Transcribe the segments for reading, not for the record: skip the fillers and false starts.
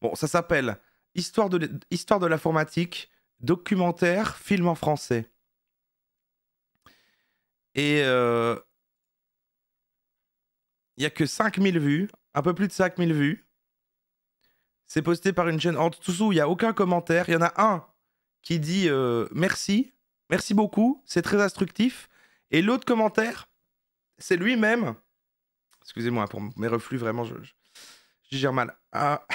Bon, ça s'appelle Histoire de l'informatique, documentaire, film en français. Et il n'y a que 5000 vues, un peu plus de 5000 vues. C'est posté par une chaîne en dessous, il n'y a aucun commentaire. Il y en a un qui dit merci, merci beaucoup, c'est très instructif. Et l'autre commentaire, c'est lui-même. Excusez-moi pour mes reflux, vraiment, je gère mal. Ah.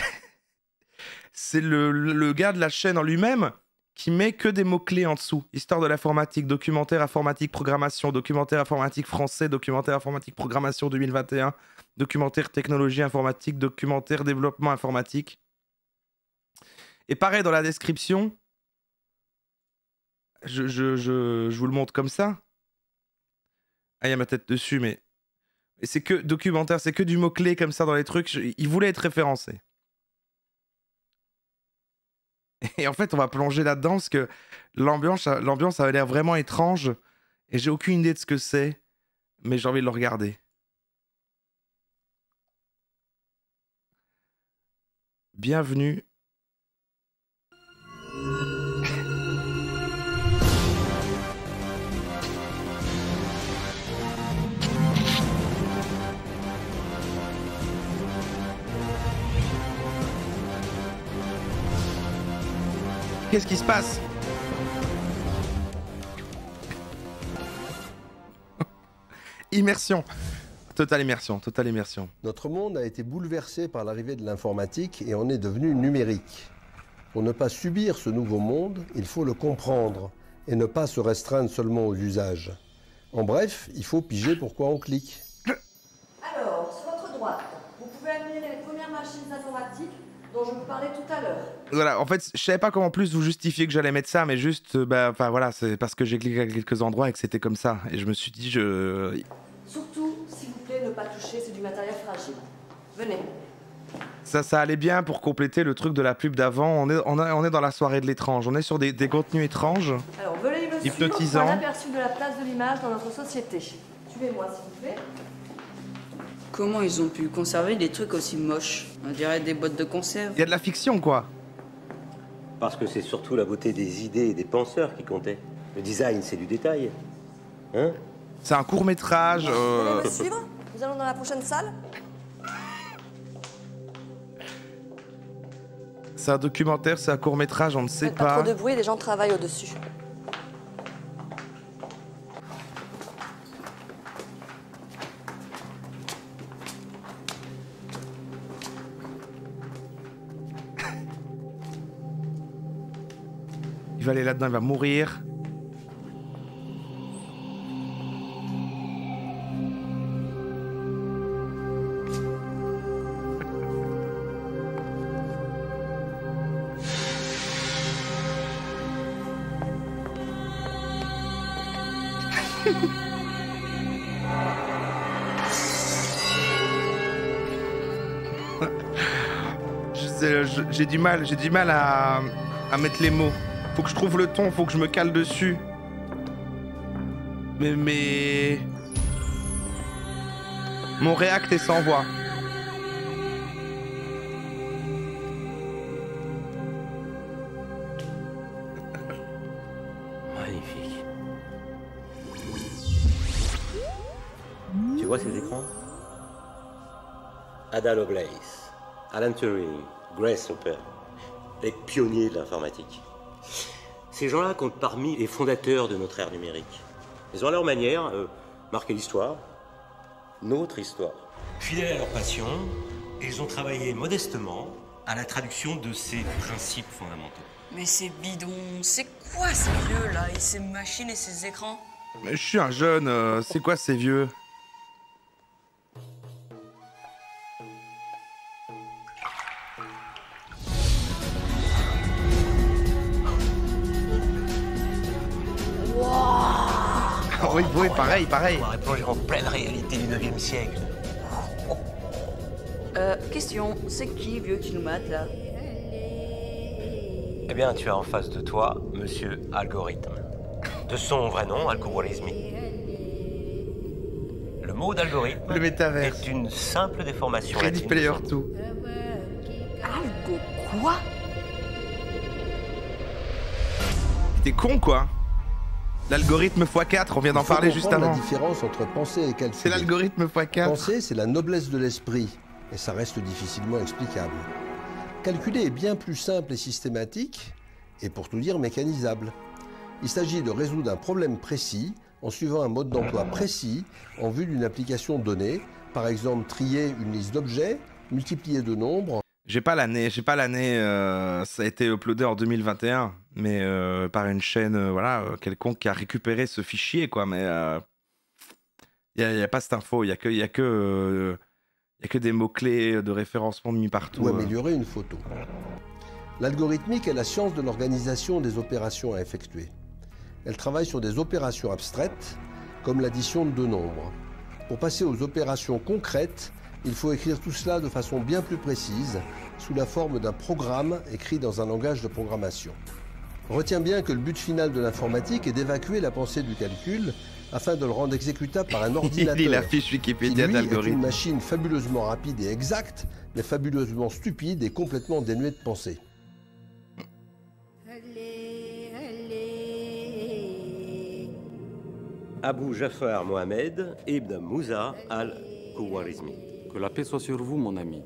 C'est le gars de la chaîne en lui-même qui met que des mots-clés en dessous. Histoire de l'informatique, documentaire informatique, programmation, documentaire informatique français, documentaire informatique, programmation 2021, documentaire technologie informatique, documentaire développement informatique. Et pareil dans la description, je vous le montre comme ça. Ah, il y a ma tête dessus, mais c'est que documentaire, c'est que du mot-clé comme ça dans les trucs. Il voulait être référencé. Et en fait, on va plonger là-dedans parce que l'ambiance avait l'air vraiment étrange et j'ai aucune idée de ce que c'est, mais j'ai envie de le regarder. Bienvenue. Qu'est-ce qui se passe? Immersion. Totale immersion, totale immersion. Notre monde a été bouleversé par l'arrivée de l'informatique et on est devenu numérique. Pour ne pas subir ce nouveau monde, il faut le comprendre et ne pas se restreindre seulement aux usages. En bref, il faut piger pourquoi on clique. Alors, sur votre droite, vous pouvez admirer les premières machines informatiques dont je vous parlais tout à l'heure. Voilà, en fait, je savais pas comment plus vous justifier que j'allais mettre ça, mais juste, enfin voilà, c'est parce que j'ai cliqué à quelques endroits et que c'était comme ça. Et je me suis dit, Surtout, s'il vous plaît, ne pas toucher, c'est du matériel fragile. Venez. Ça allait bien pour compléter le truc de la pub d'avant. On est dans la soirée de l'étrange. On est sur des contenus étranges. Alors, venez me hypnotisants. suivre pour un aperçu de la place de l'image dans notre société. Suivez-moi, s'il vous plaît. Comment ils ont pu conserver des trucs aussi moches? On dirait des boîtes de conserve. Il y a de la fiction, quoi. Parce que c'est surtout la beauté des idées et des penseurs qui comptait. Le design, c'est du détail. Hein? C'est un court-métrage. Vous voulez me suivre? Nous allons dans la prochaine salle. C'est un documentaire, c'est un court-métrage, on ne sait Faites pas pas. trop de bruit, les gens travaillent au-dessus. Il va aller là-dedans, il va mourir. J'ai du mal à mettre les mots. Faut que je trouve le ton, faut que je me cale dessus. Mais... Mon React est sans voix. Magnifique. Tu vois ces écrans? Ada Lovelace, Alan Turing, Grace Hopper, les pionniers de l'informatique. Ces gens-là comptent parmi les fondateurs de notre ère numérique. Ils ont à leur manière marqué l'histoire, notre histoire. Fidèles à leur passion, ils ont travaillé modestement à la traduction de ces principes fondamentaux. Mais c'est bidon, c'est quoi ces vieux là? Et ces machines et ces écrans? Mais je suis un jeune, c'est quoi ces vieux? Oui, oui, pareil. On va replonger en pleine réalité du 9e siècle. Question, c'est qui vieux qui nous mate là? Eh bien, tu as en face de toi Monsieur Algorithme. De son vrai nom, Algorithmi. Le mot d'algorithme Le métavers. est une simple déformation Ready latine. Player 2. Algo Quoi? T'es con, quoi. L'algorithme x4, on vient d'en parler juste avant. La différence entre penser et calculer. C'est l'algorithme x4. Penser, c'est la noblesse de l'esprit, et ça reste difficilement explicable. Calculer est bien plus simple et systématique, et pour tout dire mécanisable. Il s'agit de résoudre un problème précis en suivant un mode d'emploi précis en vue d'une application donnée, par exemple trier une liste d'objets, multiplier de nombres. J'ai pas l'année, ça a été uploadé en 2021, mais par une chaîne quelconque qui a récupéré ce fichier, quoi. Mais y a pas cette info, y a que des mots-clés de référencement mis partout. Ou améliorer une photo. L'algorithmique est la science de l'organisation des opérations à effectuer. Elle travaille sur des opérations abstraites, comme l'addition de deux nombres. Pour passer aux opérations concrètes, il faut écrire tout cela de façon bien plus précise, sous la forme d'un programme écrit dans un langage de programmation. Retiens bien que le but final de l'informatique est d'évacuer la pensée du calcul afin de le rendre exécutable par un ordinateur. Il la fiche Wikipédia qui, lui, est d'algorithme. une machine fabuleusement rapide et exacte, mais fabuleusement stupide et complètement dénuée de pensée. Abou Jafar Mohamed Ibn Moussa al-Khwarizmi. Que la paix soit sur vous, mon ami.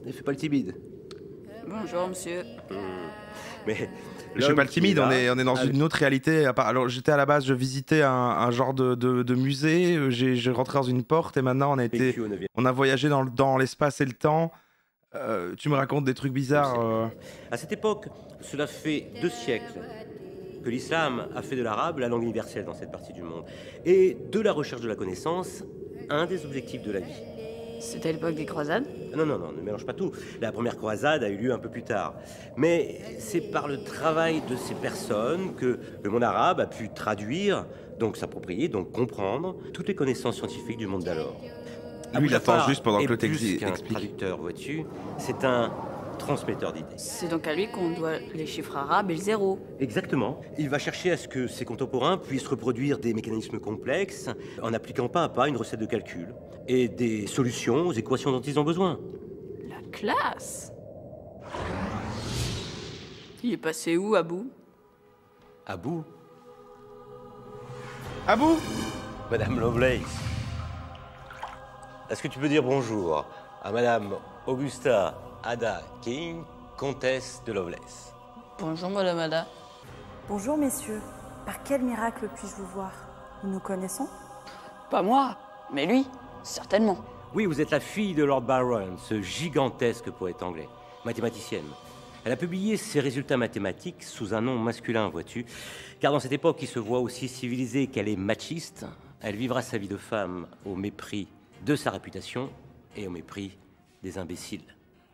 Ne fais pas le timide. Bonjour, monsieur. Mais Je suis pas le timide, on est dans une autre réalité. Alors j'étais à la base, je visitais un genre de musée, j'ai rentré dans une porte et maintenant on a voyagé dans l'espace et le temps. Tu me racontes des trucs bizarres. À cette époque, cela fait 2 siècles que l'islam a fait de l'arabe la langue universelle dans cette partie du monde. Et de la recherche de la connaissance, un des objectifs de la vie. C'était à l'époque des croisades? Non, ne mélange pas tout. La première croisade a eu lieu un peu plus tard. Mais c'est par le travail de ces personnes que le monde arabe a pu traduire, donc s'approprier, donc comprendre toutes les connaissances scientifiques du monde d'alors. Lui, il attend juste pendant que l'autre explique. explique. Traducteur, vois-tu, c'est un transmetteur d'idées. C'est donc à lui qu'on doit les chiffres arabes et le zéro. Exactement. Il va chercher à ce que ses contemporains puissent reproduire des mécanismes complexes en appliquant pas à pas une recette de calcul et des solutions aux équations dont ils ont besoin. La classe! Il est passé où, Abou? Abou, Abou, Madame Lovelace. Est-ce que tu peux dire bonjour à Madame Augusta Ada King, comtesse de Lovelace? Bonjour, madame Ada. Bonjour messieurs, par quel miracle puis-je vous voir? Nous nous connaissons? Pas moi, mais lui, certainement. Oui, vous êtes la fille de Lord Byron, ce gigantesque poète anglais, mathématicienne. Elle a publié ses résultats mathématiques sous un nom masculin, vois-tu, car dans cette époque qui se voit aussi civilisée qu'elle est machiste, elle vivra sa vie de femme au mépris de sa réputation et au mépris des imbéciles.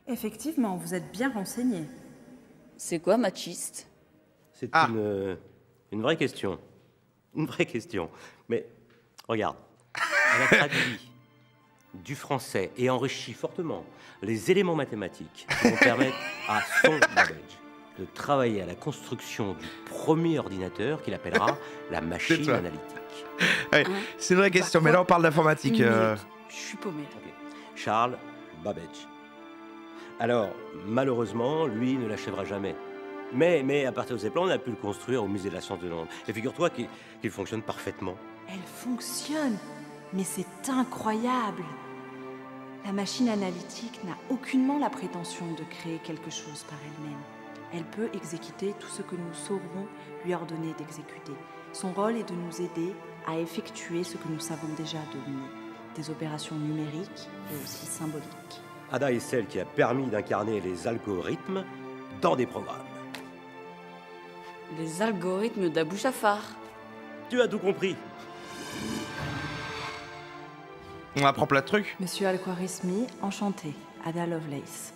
Effectivement, vous êtes bien renseigné. C'est quoi, machiste? C'est une vraie question. Une vraie question. Mais regarde, elle a traduit du français et enrichi fortement les éléments mathématiques qui vont permettre à son Babbage de travailler à la construction du premier ordinateur qu'il appellera la machine analytique. Ouais, c'est une vraie question, mais là on parle d'informatique. Je suis paumé. Ok. Charles Babbage. Alors, malheureusement, lui ne l'achèvera jamais. Mais à partir de ces plans, on a pu le construire au musée de la science de Londres. Et figure-toi qu'il fonctionne parfaitement. Elle fonctionne, mais c'est incroyable. La machine analytique n'a aucunement la prétention de créer quelque chose par elle-même. Elle peut exécuter tout ce que nous saurons lui ordonner d'exécuter. Son rôle est de nous aider à effectuer ce que nous savons déjà de nous, des opérations numériques et aussi symboliques. Ada est celle qui a permis d'incarner les algorithmes dans des programmes. Les algorithmes d'Abou Jafar. Tu as tout compris. On apprend plein de trucs. Monsieur Al-Khwarizmi, enchanté, Ada Lovelace.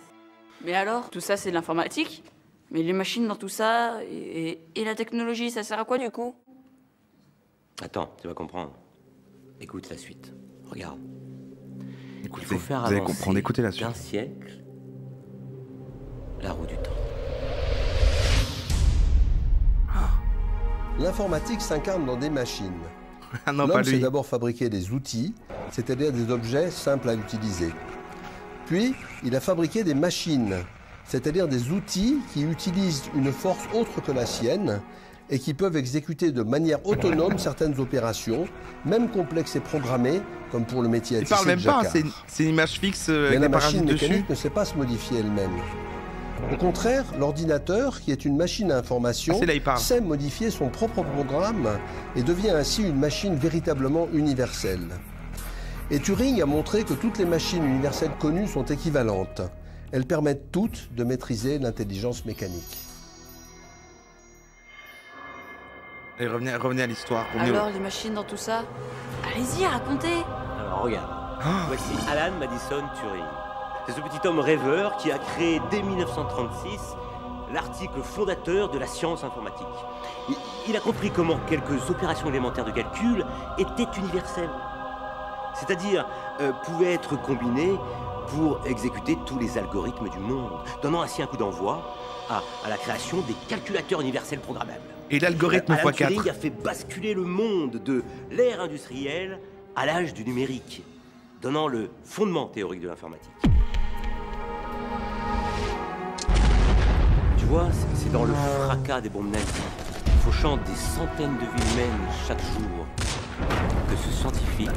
Mais alors, tout ça c'est de l'informatique? Mais les machines dans tout ça, et la technologie, ça sert à quoi du coup? Attends, tu vas comprendre. Écoute la suite. Regarde. Écoutez, Il faut faire vous allez avancer comprendre, écoutez la suite. d'un siècle la roue du temps. L'informatique s'incarne dans des machines. Ah non, pas L'homme sait lui. d'abord fabriquer des outils, c'est-à-dire des objets simples à utiliser. Puis, il a fabriqué des machines, c'est-à-dire des outils qui utilisent une force autre que la sienne et qui peuvent exécuter de manière autonome certaines opérations, même complexes et programmées, comme pour le métier à Il tisser parle de même pas, jacquard. c'est une image fixe Mais avec la des machine parasites dessus. mécanique ne sait pas se modifier elle-même. Au contraire, l'ordinateur, qui est une machine à information, Ah, c'est là, il parle. sait modifier son propre programme et devient ainsi une machine véritablement universelle. Et Turing a montré que toutes les machines universelles connues sont équivalentes. Elles permettent toutes de maîtriser l'intelligence mécanique. Et revenez à l'histoire. revenez au- Alors, les machines dans tout ça? Allez-y, racontez. Alors regarde, voici Alan Madison Turing. C'est ce petit homme rêveur qui a créé dès 1936 l'article fondateur de la science informatique. Il a compris comment quelques opérations élémentaires de calcul étaient universelles. C'est-à-dire pouvaient être combinées pour exécuter tous les algorithmes du monde, donnant ainsi un coup d'envoi à la création des calculateurs universels programmables. Et l'algorithme Alan x4. Turing a fait basculer le monde de l'ère industrielle à l'âge du numérique, donnant le fondement théorique de l'informatique. Tu vois, c'est dans le fracas des bombes nazies, fauchant des centaines de vies humaines chaque jour, que ce scientifique...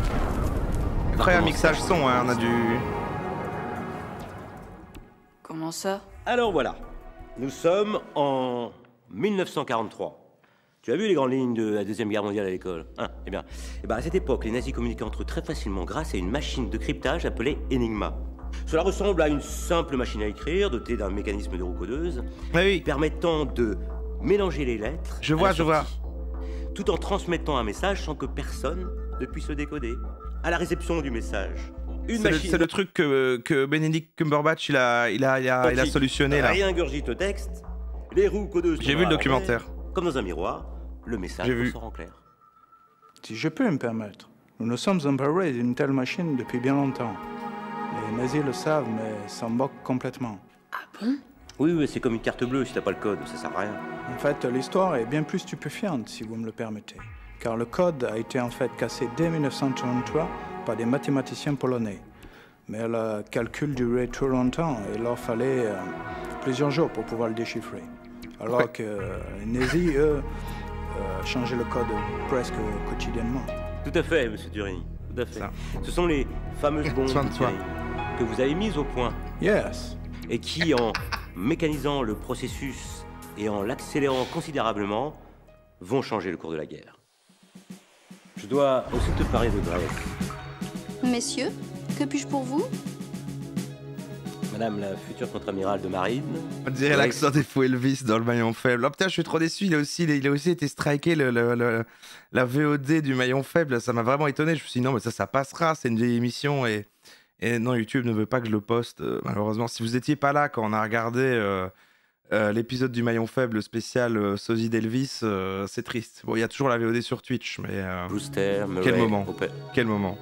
Après un mixage son, hein, on a dû... Comment ça? Alors voilà, nous sommes en 1943. Tu as vu les grandes lignes de la Deuxième Guerre mondiale à l'école, hein? Eh bien, à cette époque, les nazis communiquaient entre eux très facilement grâce à une machine de cryptage appelée Enigma. Cela ressemble à une simple machine à écrire dotée d'un mécanisme de roue codeuse Oui, permettant de mélanger les lettres Je à vois, la je vois. sortie, tout en transmettant un message sans que personne ne puisse le décoder. À la réception du message, une machine c'est le truc que Benedict Cumberbatch il a solutionné là. réingurgite le texte, les roues codeuses. J'ai tombent vu le à documentaire. l'envers, comme dans un miroir, le message J'ai vu. ressort en clair. Si je peux me permettre, nous nous sommes emparés d'une telle machine depuis bien longtemps. Les nazis le savent, mais s'en moquent complètement. Oui, c'est comme une carte bleue, si t'as pas le code, ça sert à rien. En fait, l'histoire est bien plus stupéfiante, si vous me le permettez. Car le code a été en fait cassé dès 1933 par des mathématiciens polonais. Mais le calcul durait trop longtemps et il leur fallait plusieurs jours pour pouvoir le déchiffrer. Alors Ouais. que les nazis, eux, changeaient le code presque quotidiennement. Tout à fait, monsieur Turing, tout à fait. Ça. Ce sont les fameuses bombes Soin de toi. Turing que vous avez mises au point Yes. et qui, en mécanisant le processus et en l'accélérant considérablement, vont changer le cours de la guerre. Je dois aussi te parler de Grace. Messieurs, que puis-je pour vous? Madame la future contre-amirale de marine. On dirait Ouais. l'accent des faux Elvis dans le maillon faible. Oh putain, je suis trop déçu. Il a aussi été striké la VOD du maillon faible. Ça m'a vraiment étonné. Je me suis dit non, mais ça passera. C'est une vieille émission et non, YouTube ne veut pas que je le poste. Malheureusement, si vous étiez pas là quand on a regardé l'épisode du maillon faible spécial sosie d'Elvis, c'est triste. Bon, il y a toujours la VOD sur Twitch, mais Brewster, Murray, quel moment. Hooper. Quel moment.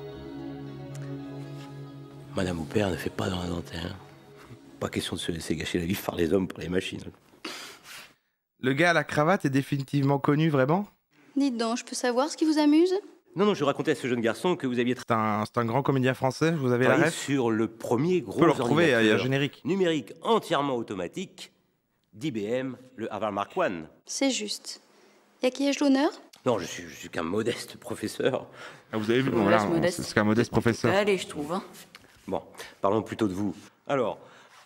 Madame Hooper ne fait pas dans la dentelle. Pas question de se laisser gâcher la vie par les hommes, par les machines. Le gars à la cravate est définitivement connu, vraiment. Dites donc, je peux savoir ce qui vous amuse? Non, je racontais à ce jeune garçon que vous aviez C'est un grand comédien français. Vous avez la travaillé ref. sur le premier On gros peut le retrouver. Il y a un ordinateur générique. numérique entièrement automatique d'IBM, le Harvard Mark I. C'est juste. Et à qui ai-je l'honneur? Non, je suis qu'un modeste professeur. Ah, vous avez vu, On laisse modeste. c'est un modeste professeur. Allez, je trouve. Hein. Bon, parlons plutôt de vous. Alors,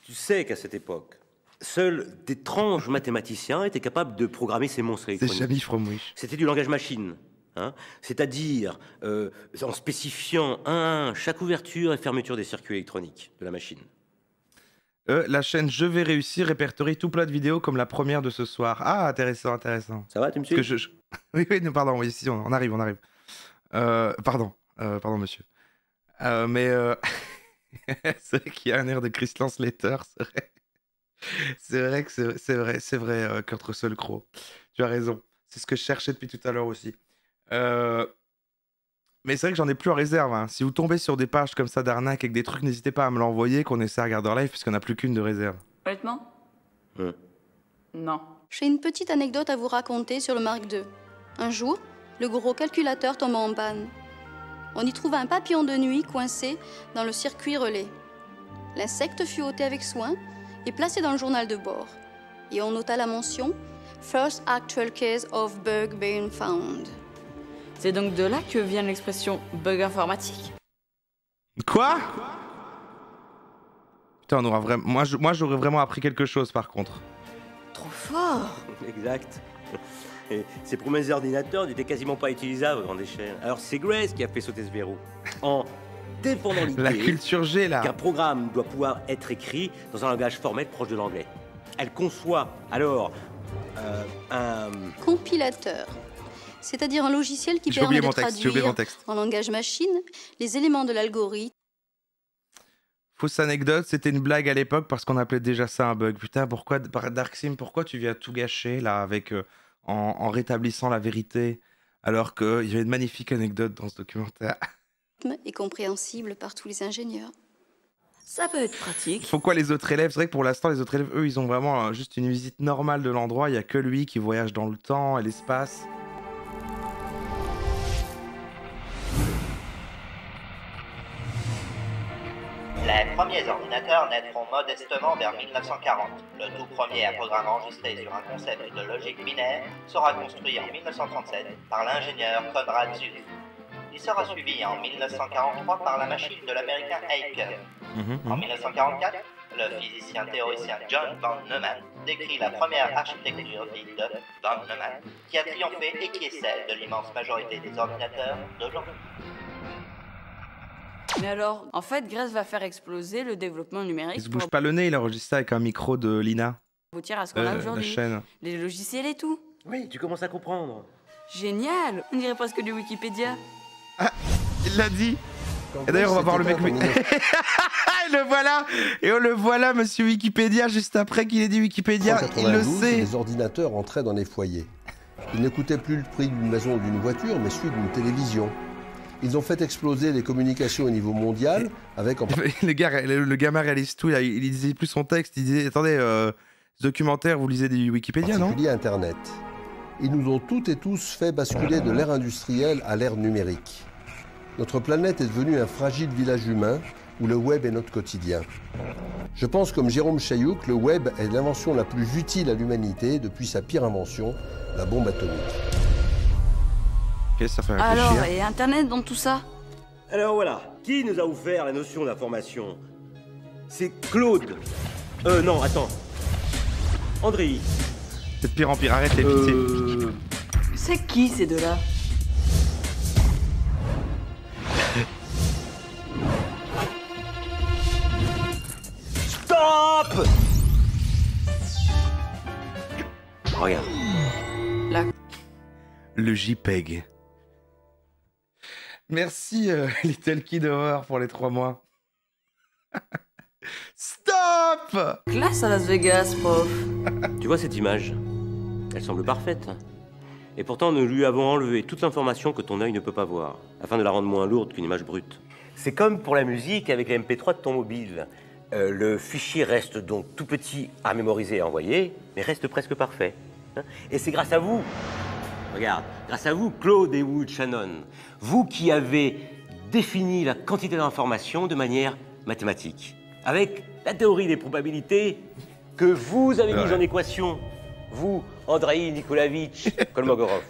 tu sais qu'à cette époque, seuls d'étranges mathématiciens étaient capables de programmer ces monstres C'est électroniques. Jamie Fromwich. C'était du langage machine. Hein, c'est-à-dire en spécifiant un à un chaque ouverture et fermeture des circuits électroniques de la machine. La chaîne Je vais réussir répertorie tout plein de vidéos comme la première de ce soir. Ah, intéressant, intéressant. Ça va, tu me suis? Parce que Oui, non, pardon, oui, si, on arrive. Pardon, monsieur. C'est vrai qu'il y a un air de Chris Slater, c'est vrai. C'est vrai, Kurt Russell Crowe. Tu as raison. C'est ce que je cherchais depuis tout à l'heure aussi. Mais c'est vrai que j'en ai plus en réserve. Hein. Si vous tombez sur des pages comme ça d'arnaque avec des trucs, n'hésitez pas à me l'envoyer, qu'on essaie à regarder en live, puisqu'on n'a plus qu'une de réserve. Honnêtement? Non. J'ai une petite anecdote à vous raconter sur le Mark II. Un jour, le gros calculateur tomba en panne. On y trouva un papillon de nuit coincé dans le circuit relais. L'insecte fut ôté avec soin et placé dans le journal de bord. Et on nota la mention « First actual case of bug being found ». C'est donc de là que vient l'expression bug informatique? Quoi? Putain, on aura vraiment... Moi, j'aurais vraiment appris quelque chose, par contre. Trop fort! Exact. Et ces promesses d'ordinateur n'étaient quasiment pas utilisables à grande échelle. Alors c'est Grace qui a fait sauter ce verrou. En défendant La l'idée culture G, là. qu'un programme doit pouvoir être écrit dans un langage formel proche de l'anglais. Elle conçoit alors un... compilateur, c'est-à-dire un logiciel qui J'ai permet oublié de mon texte, j'ai oublié traduire mon texte. en langage machine les éléments de l'algorithme. Fausse anecdote, c'était une blague à l'époque parce qu'on appelait déjà ça un bug. Putain, pourquoi, Darksim, pourquoi tu viens tout gâcher là avec en rétablissant la vérité alors qu'il y avait une magnifique anecdote dans ce documentaire. Est compréhensible par tous les ingénieurs. Ça peut être pratique. Faut quoi les autres élèves? C'est vrai que pour l'instant, les autres élèves, eux, ils ont vraiment juste une visite normale de l'endroit. Il n'y a que lui qui voyage dans le temps et l'espace. Les premiers ordinateurs naîtront modestement vers 1940. Le tout premier programme enregistré sur un concept de logique binaire sera construit en 1937 par l'ingénieur Konrad Zuse. Il sera suivi en 1943 par la machine de l'américain Aker. En 1944, le physicien théoricien John von Neumann décrit la première architecture dite de von Neumann, qui a triomphé et qui est celle de l'immense majorité des ordinateurs d'aujourd'hui. Mais alors, en fait, Grace va faire exploser le développement numérique. Il se bouge pas le nez, il enregistre ça avec un micro de Lina. Aboutir à ce qu'on a aujourd'hui. La chaîne. Les logiciels et tout. Oui, tu commences à comprendre. Génial! On dirait presque du Wikipédia. Ah, il l'a dit. Et d'ailleurs, on va voir le mec. Le voilà. Et on le voit là, monsieur Wikipédia, juste après qu'il ait dit Wikipédia. Il le sait. Les ordinateurs entraient dans les foyers. Ils ne coûtaient plus le prix d'une maison ou d'une voiture, mais celui d'une télévision. Ils ont fait exploser les communications au niveau mondial avec... le gamin réalise tout, il disait plus son texte, il disait, attendez, ce documentaire, vous lisez du Wikipédia, non? En particulier Internet. Ils nous ont toutes et tous fait basculer de l'ère industrielle à l'ère numérique. Notre planète est devenue un fragile village humain où le web est notre quotidien. Je pense comme Jérôme Chailloux que le web est l'invention la plus utile à l'humanité depuis sa pire invention, la bombe atomique. Okay, ça fait réfléchir. Alors, et Internet dans tout ça? Alors voilà, qui nous a offert la notion d'information? C'est Claude. Non, attends. André. C'est de pire en pire, arrête les pitiés. C'est qui ces deux-là? Stop! Regarde. Là. Le JPEG. Merci Little Kid Horror pour les 3 mois. Stop! Classe à Las Vegas, prof. Tu vois cette image? Elle semble parfaite. Et pourtant, nous lui avons enlevé toute l'information que ton œil ne peut pas voir, afin de la rendre moins lourde qu'une image brute. C'est comme pour la musique avec les MP3 de ton mobile. Le fichier reste donc tout petit à mémoriser et à envoyer, mais reste presque parfait. Et c'est grâce à vous, regarde, grâce à vous, Claude et Wood Shannon, vous qui avez défini la quantité d'informations de manière mathématique, avec la théorie des probabilités que vous avez mise en équation, vous, Andrei Nikolavitch Kolmogorov.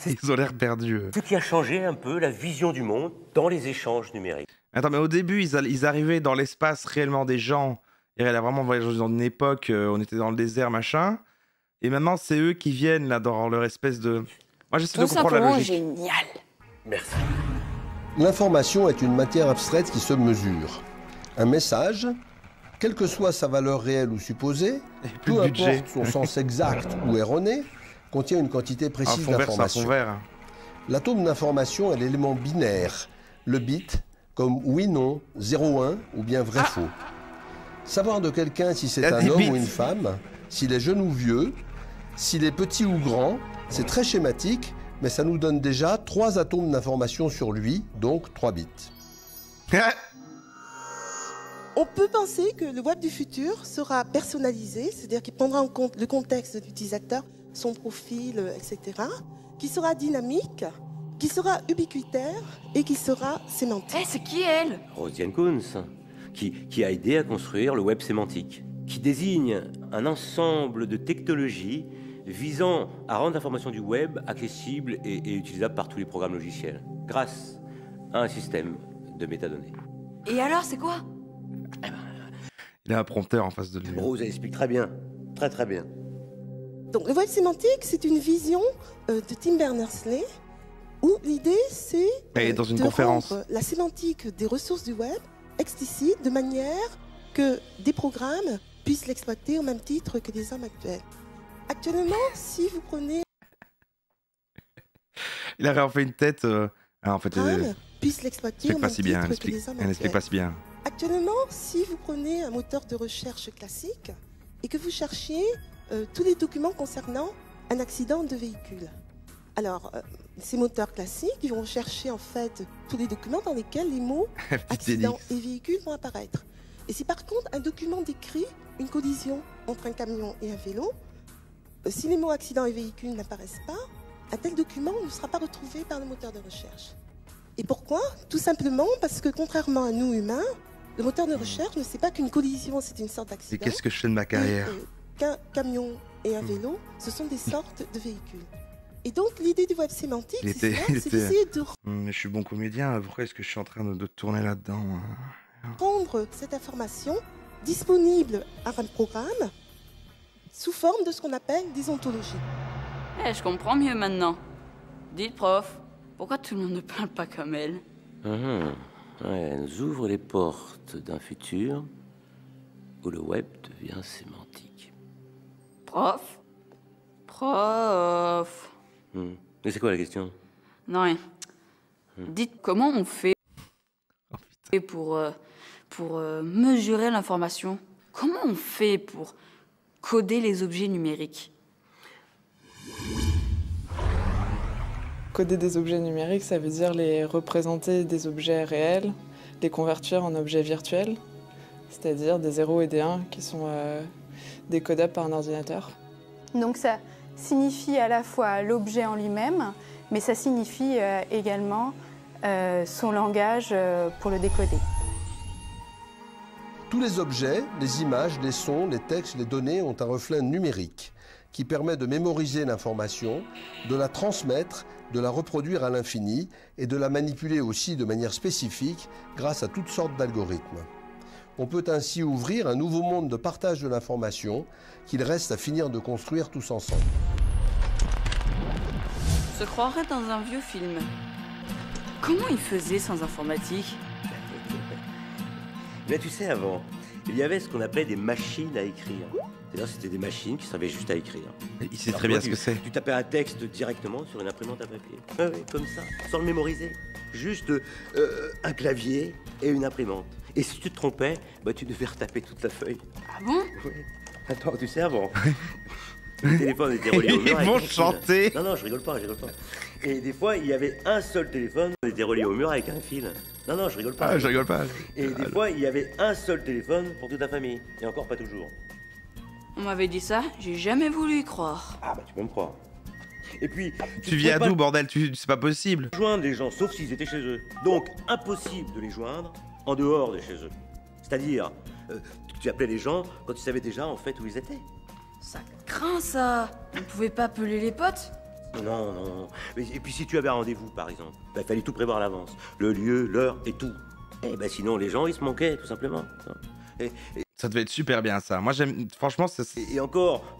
Ils ont l'air perdus. Ce qui a changé un peu la vision du monde dans les échanges numériques. Attends, mais au début, ils arrivaient dans l'espace réellement des gens. Et elle a vraiment voyagé dans une époque, on était dans le désert, machin. Et maintenant, c'est eux qui viennent là dans leur espèce de... Moi, j'essaie de comprendre la logique. Génial. Merci. L'information est une matière abstraite qui se mesure. Un message, quelle que soit sa valeur réelle ou supposée, peu importe son sens exact ou erroné, contient une quantité précise d'informations. L'atome d'information est l'élément binaire, le bit, comme oui, non, 0-1 ou bien vrai-faux. Savoir de quelqu'un si c'est un homme ou une femme, s'il est jeune ou vieux, s'il est petit ou grand, c'est très schématique, mais ça nous donne déjà 3 atomes d'information sur lui, donc 3 bits. On peut penser que le web du futur sera personnalisé, c'est-à-dire qu'il prendra en compte le contexte de l'utilisateur, son profil, etc., qui sera dynamique, qui sera ubiquitaire et qui sera sémantique. C'est qui elle? Rosiane Kunz. qui a aidé à construire le web sémantique, qui désigne un ensemble de technologies visant à rendre l'information du web accessible et utilisable par tous les programmes logiciels, grâce à un système de métadonnées. Et alors, c'est quoi? Il a un prompteur en face de lui. Rose, elle explique très bien. Très très bien. Donc le web sémantique, c'est une vision de Tim Berners-Lee où l'idée c'est dans une de conférence. rendre la sémantique des ressources du web explicite de manière que des programmes puissent l'exploiter au même titre que les hommes actuels. Actuellement, si vous prenez... Il a fait une tête... en fait, puissent l'exploiter au même si bien, titre que les hommes elle explique actuels. pas si bien. Actuellement, si vous prenez un moteur de recherche classique et que vous cherchiez tous les documents concernant un accident de véhicule. Alors, ces moteurs classiques, ils vont chercher en fait tous les documents dans lesquels les mots accident et véhicule vont apparaître. Et si par contre un document décrit une collision entre un camion et un vélo, si les mots accident et véhicule n'apparaissent pas, un tel document ne sera pas retrouvé par le moteur de recherche. Et pourquoi? Tout simplement parce que contrairement à nous humains, le moteur de recherche ne sait pas qu'une collision c'est une sorte d'accident. Et qu'est-ce que je fais de ma carrière? Qu'un camion et un vélo, ce sont des sortes de véhicules. Et donc l'idée du web sémantique, c'est d'essayer de je suis bon comédien, pourquoi est-ce que je suis en train de tourner là-dedans? rendre cette information disponible à un programme sous forme de ce qu'on appelle des ontologies. Je comprends mieux maintenant. Dites, prof, pourquoi tout le monde ne parle pas comme elle? Ouais, elle nous ouvre les portes d'un futur où le web devient sémantique. Prof? Prof? Mais c'est quoi la question? Non, rien. Dites, comment on fait pour mesurer l'information? Comment on fait pour coder les objets numériques? Coder des objets numériques, ça veut dire les représenter des objets réels, les convertir en objets virtuels, c'est-à-dire des 0 et des 1 qui sont décodables par un ordinateur. Donc ça signifie à la fois l'objet en lui-même, mais ça signifie également son langage pour le décoder. Tous les objets, les images, les sons, les textes, les données ont un reflet numérique qui permet de mémoriser l'information, de la transmettre, de la reproduire à l'infini et de la manipuler aussi de manière spécifique grâce à toutes sortes d'algorithmes. On peut ainsi ouvrir un nouveau monde de partage de l'information qu'il reste à finir de construire tous ensemble. On se croirait dans un vieux film. Comment ils faisaient sans informatique? Mais tu sais, avant, il y avait ce qu'on appelait des machines à écrire. C'est-à-dire c'était des machines qui servaient juste à écrire. Il sait très bien ce que c'est. Tu tapais un texte directement sur une imprimante à papier. Oui, comme ça, sans le mémoriser. Juste un clavier et une imprimante. Et si tu te trompais, tu devais retaper toute la feuille. Ah bon? Oui. Attends, tu sais, avant, le téléphone était relié au mur. Ils vont chanter. Non, je rigole pas. Et des fois, il y avait un seul téléphone qui était relié au mur avec un fil. Non, je rigole pas. Je rigole pas. Et des fois, il y avait un seul téléphone pour toute la famille. Et encore pas toujours. On m'avait dit ça, j'ai jamais voulu y croire. Ah tu peux me croire. Et puis... Tu viens d'où, bordel? C'est pas possible. Joindre les gens, sauf s'ils étaient chez eux. Donc, impossible de les joindre en dehors de chez eux. C'est-à-dire, tu appelais les gens quand tu savais déjà en fait où ils étaient. Ça craint ça. On pouvait pas appeler les potes? Non. Et puis si tu avais un rendez-vous, par exemple, il fallait tout prévoir à l'avance. Le lieu, l'heure et tout. Et sinon, les gens, ils se manquaient, tout simplement. Ça devait être super bien, ça. Moi, j'aime... Franchement, ça... Et encore...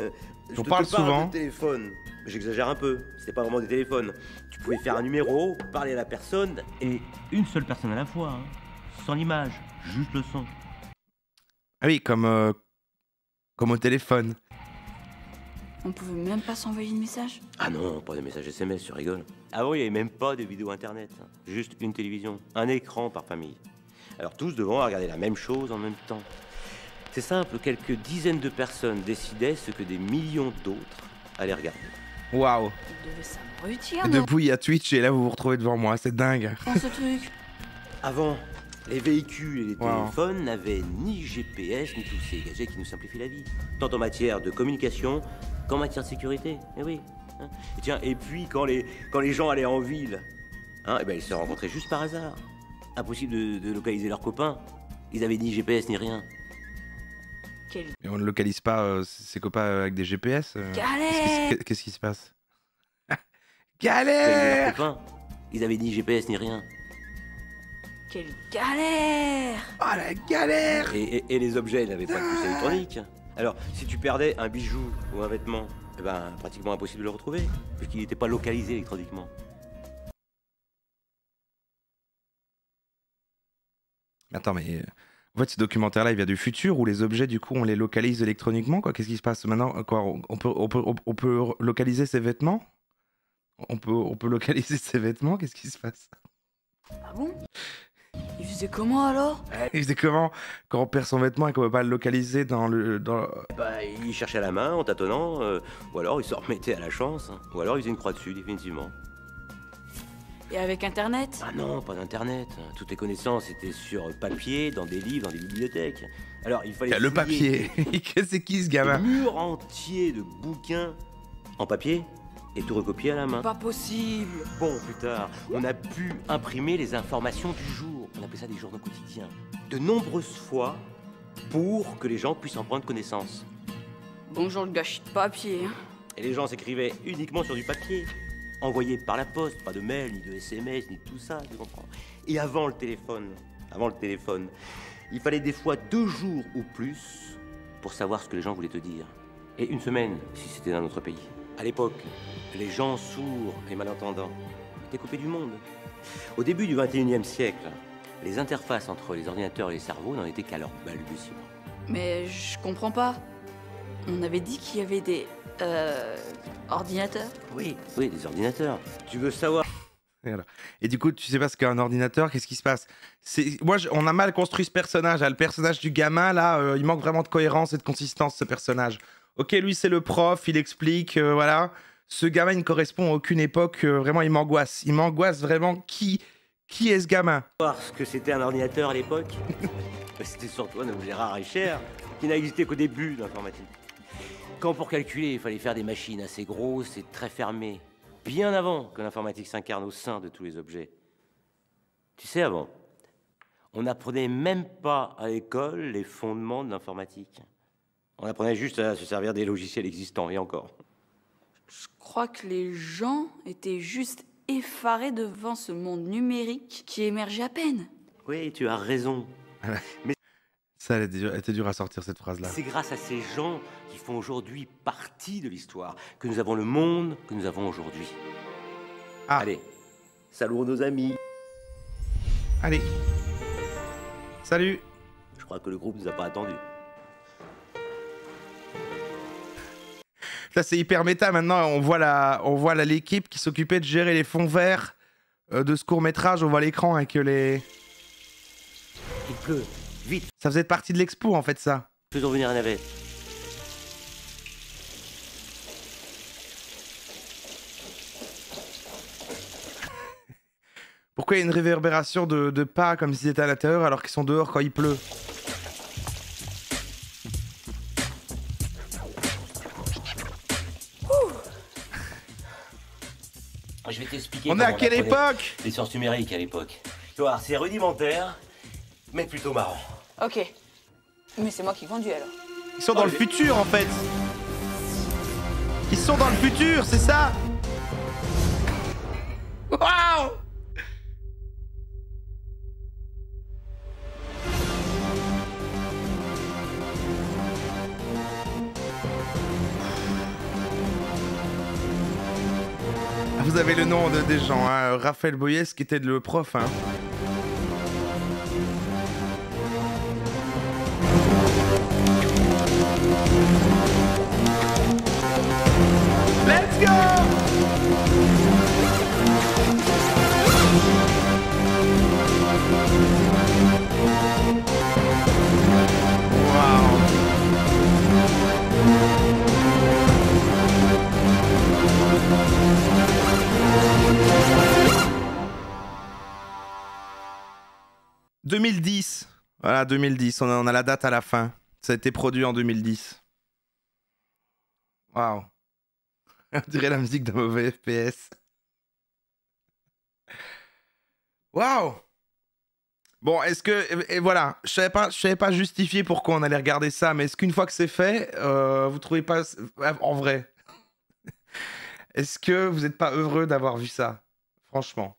On parle souvent. De téléphone. J'exagère un peu. C'était pas vraiment des téléphones. Tu pouvais faire un numéro, parler à la personne, et une seule personne à la fois. Sans l'image, juste le son. Ah oui, comme au téléphone. On pouvait même pas s'envoyer de message? Ah non, pas de messages SMS, tu rigoles. Avant, il n'y avait même pas de vidéo internet. Juste une télévision, un écran par famille. Alors tous devant regarder la même chose en même temps. C'est simple, quelques dizaines de personnes décidaient ce que des millions d'autres allaient regarder. Waouh. Il devait s'abrutir, non? Depuis, il y a Twitch et là, vous vous retrouvez devant moi. C'est dingue. Prends ce truc. Avant, les véhicules et les téléphones n'avaient ni GPS, ni tous ces gadgets qui nous simplifient la vie. Tant en matière de communication qu'en matière de sécurité. Eh oui. Et tiens, et puis quand les gens allaient en ville, ils se rencontraient juste par hasard. Impossible de localiser leurs copains. Ils avaient ni GPS ni rien. Et on ne localise pas ses copains avec des GPS Galère. Qu'est-ce qui se passe? Quels Galère. copains. Ils avaient ni GPS ni rien. Quelle galère! Oh la galère! Et les objets n'avaient pas de puce électronique. Alors, si tu perdais un bijou ou un vêtement, eh ben, pratiquement impossible de le retrouver, puisqu'il n'était pas localisé électroniquement. Attends, mais en fait, ce documentaire-là, il vient du futur où les objets, du coup, on les localise électroniquement, quoi. Qu'est-ce qui se passe maintenant, quoi? On peut localiser ses vêtements? On peut localiser ses vêtements? Qu'est-ce qui se passe? Ah bon? Il faisait comment alors? Il faisait comment quand on perd son vêtement et qu'on peut pas le localiser dans le... Bah, il cherchait à la main en tâtonnant, ou alors il se remettait à la chance, ou alors il faisait une croix dessus, définitivement. Et avec Internet? Ah non, pas d'Internet. Toutes les connaissances étaient sur papier, dans des livres, dans des bibliothèques. Alors il fallait... Le papier. C'est qui ce gamin? Un mur entier de bouquins en papier et tout recopié à la main. Pas possible. Bon, plus tard, on a pu imprimer les informations du jour. On appelait ça des journaux quotidiens. De nombreuses fois pour que les gens puissent en prendre connaissance. Bonjour le gâchis de papier. Et les gens s'écrivaient uniquement sur du papier. Envoyé par la poste, pas de mail, ni de SMS, ni de tout ça, tu comprends. Et avant le téléphone, il fallait des fois 2 jours ou plus pour savoir ce que les gens voulaient te dire. Et 1 semaine, si c'était dans notre pays. À l'époque, les gens sourds et malentendants étaient coupés du monde. Au début du 21e siècle, les interfaces entre les ordinateurs et les cerveaux n'en étaient qu'à leur balbutiement. Mais je comprends pas. On avait dit qu'il y avait des... ordinateurs? Oui, des ordinateurs. Tu veux savoir... Voilà. Et du coup, tu sais pas ce qu'est un ordinateur, qu'est-ce qui se passe? Moi, on a mal construit ce personnage. Le personnage du gamin, là, il manque vraiment de cohérence et de consistance, ce personnage. Ok, lui, c'est le prof, il explique, voilà. Ce gamin, il ne correspond à aucune époque. Vraiment, il m'angoisse. Il m'angoisse vraiment. Qui est ce gamin? Parce que c'était un ordinateur à l'époque. C'était surtout un objet rare et cher qui n'a existé qu'au début de l'informatique. Quand pour calculer, il fallait faire des machines assez grosses et très fermées, bien avant que l'informatique s'incarne au sein de tous les objets. Tu sais, avant, on n'apprenait même pas à l'école les fondements de l'informatique. On apprenait juste à se servir des logiciels existants, et encore. Je crois que les gens étaient juste effarés devant ce monde numérique qui émergeait à peine. Oui, tu as raison. Mais ça, elle était dure à sortir, cette phrase-là. C'est grâce à ces gens qui font aujourd'hui partie de l'histoire que nous avons le monde que nous avons aujourd'hui. Ah. Allez, saluons nos amis. Allez. Salut. Je crois que le groupe nous a pas attendus. Là, c'est hyper méta. Maintenant, on voit l'équipe qui s'occupait de gérer les fonds verts de ce court-métrage. On voit l'écran avec les... Il pleut. Vite. Ça faisait partie de l'expo, en fait, ça. Faisons venir un navette. Pourquoi il y a une réverbération de pas comme s'ils étaient à l'intérieur alors qu'ils sont dehors quand il pleut? Je vais t'expliquer. On est à quelle époque? Les sciences numériques à l'époque. Toi, c'est rudimentaire, mais plutôt marrant. Ok. Mais c'est moi qui conduis alors. Ils sont dans le futur en fait. Ils sont dans le futur, c'est ça? Waouh! Vous avez le nom des gens, hein. Raphaël Boyes qui était le prof. Hein. Let's go! Wow! « 2010. Voilà, 2010. On a la date à la fin. Ça a été produit en 2010. Waouh. On dirait la musique d'un mauvais FPS. Waouh. Bon, est-ce que... Et voilà, je savais pas justifier pourquoi on allait regarder ça, mais est-ce qu'une fois que c'est fait, vous trouvez pas... En vrai, est-ce que vous n'êtes pas heureux d'avoir vu ça? Franchement.